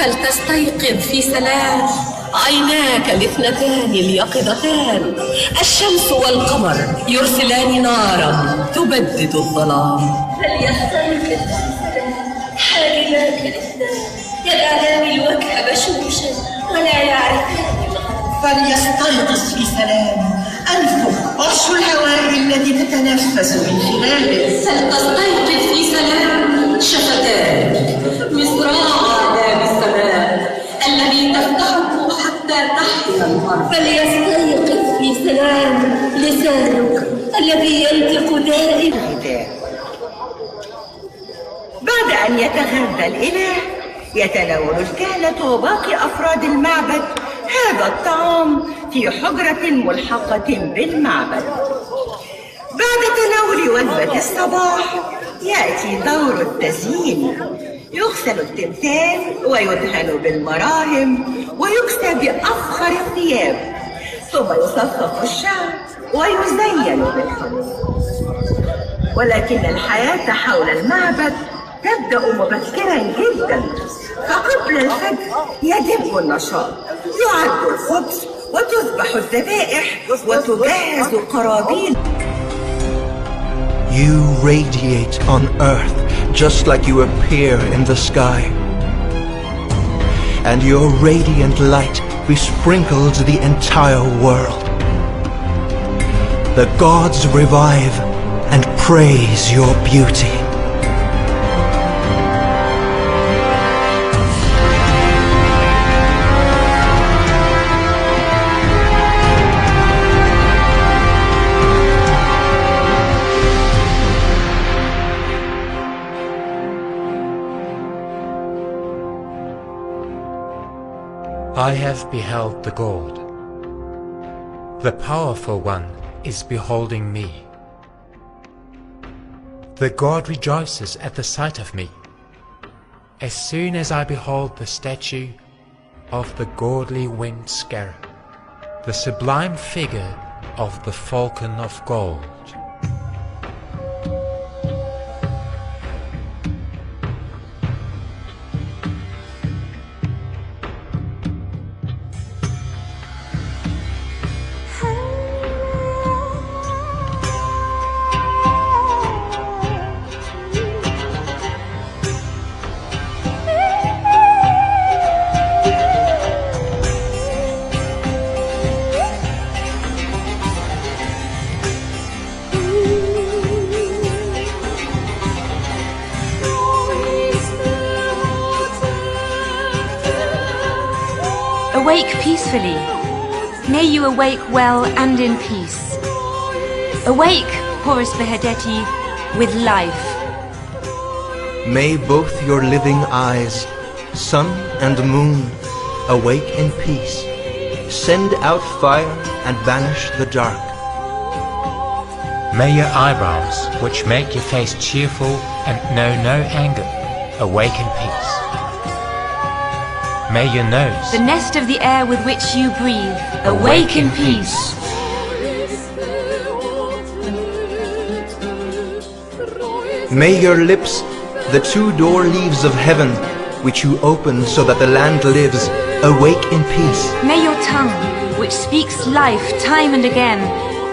فلتستيقظ في سلام. عيناك الاثنتان اليقظتان، الشمس والقمر يرسلان نارا تبدد الظلام. فليستيقظ في سلام حاجباك الاثنان، يجعلان الوجه بشوشا ولا يعرفان الغرام. فليستيقظ في سلام أنفه عرش الهواء الذي تتنفس من خلاله. فلتستيقظ في سلام شفتان مصراع باب السماء الذي تفتحه حتى تحيا الأرض. فليستيقظ في سلام لسانك الذي ينطق دائما. بعد أن يتغذى الإله يتناول الكهنة وباقي أفراد المعبد هذا الطعام في حجرة ملحقة بالمعبد. بعد تناول وجبة الصباح يأتي دور التزيين. يغسل التمثال ويدهن بالمراهم ويكسى بأفخر الثياب، ثم يصفق الشعر ويزين بالحلي. ولكن الحياة حول المعبد تبدأ مبكرا جدا، فقبل الفجر يدب النشاط، يعد الخبز وتذبح الذبائح وتجهز قرابين. You radiate on earth just like you appear in the sky, and your radiant light besprinkles the entire world. The gods revive and praise your beauty. I have beheld the God. The powerful one is beholding me. The God rejoices at the sight of me. As soon as I behold the statue of the godly winged scarab, the sublime figure of the falcon of gold. Awake peacefully. May you awake well and in peace. Awake, Horus Behedeti, with life. May both your living eyes, sun and moon, awake in peace. Send out fire and banish the dark. May your eyebrows, which make your face cheerful and know no anger, awake in peace. May your nose, the nest of the air with which you breathe, awake in peace. May your lips, the two door leaves of heaven, which you open so that the land lives, awake in peace. May your tongue, which speaks life time and again,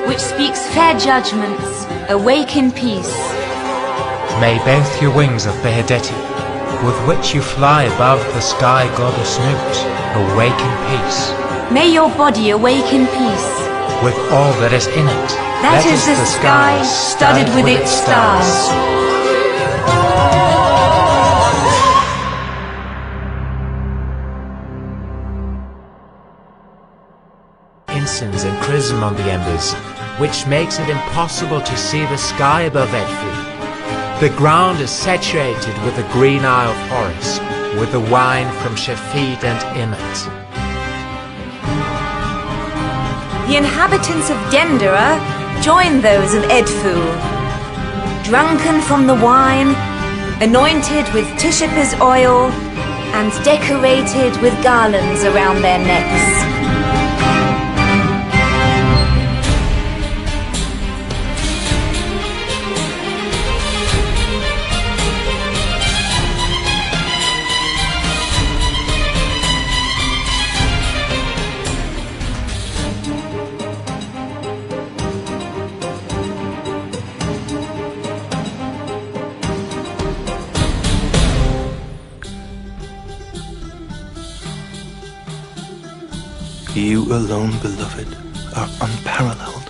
which speaks fair judgments, awake in peace. May both your wings of Behedeti, with which you fly above the sky goddess Nut, awake in peace. May your body awake in peace. With all that is in it. That is the sky studded with its stars. Incense and chrism on the embers, which makes it impossible to see the sky above Bإدفو. The ground is saturated with the green eye of Horus, with the wine from Shafid and Imet. The inhabitants of Dendera join those of Bإدfo, drunken from the wine, anointed with Tushippa's oil, and decorated with garlands around their necks. You alone, beloved, are unparalleled,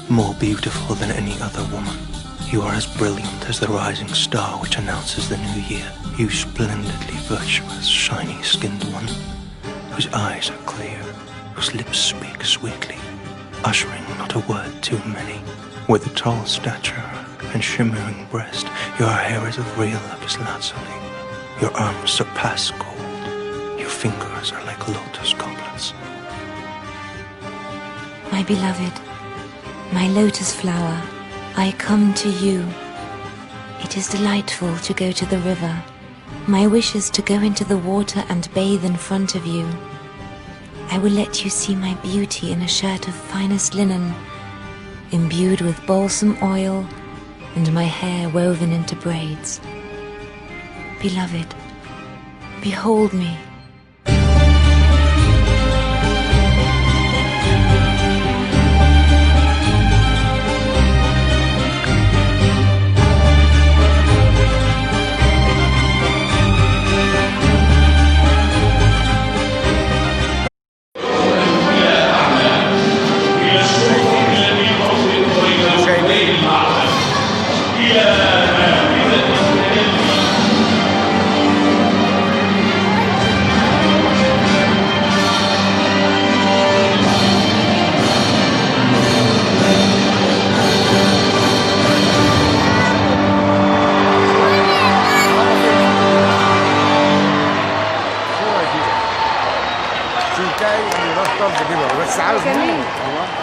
more beautiful than any other woman. You are as brilliant as the rising star which announces the new year. You splendidly virtuous, shiny-skinned one, whose eyes are clear, whose lips speak sweetly, uttering not a word too many. With a tall stature and shimmering breast, your hair is of real lapis lazuli. Your arms surpass gold. Your fingers are like lotus goblets. My beloved, my lotus flower, I come to you. It is delightful to go to the river. My wish is to go into the water and bathe in front of you. I will let you see my beauty in a shirt of finest linen, imbued with balsam oil, and my hair woven into braids. Beloved, behold me. جاي من راس طرف كده بس عاوز منه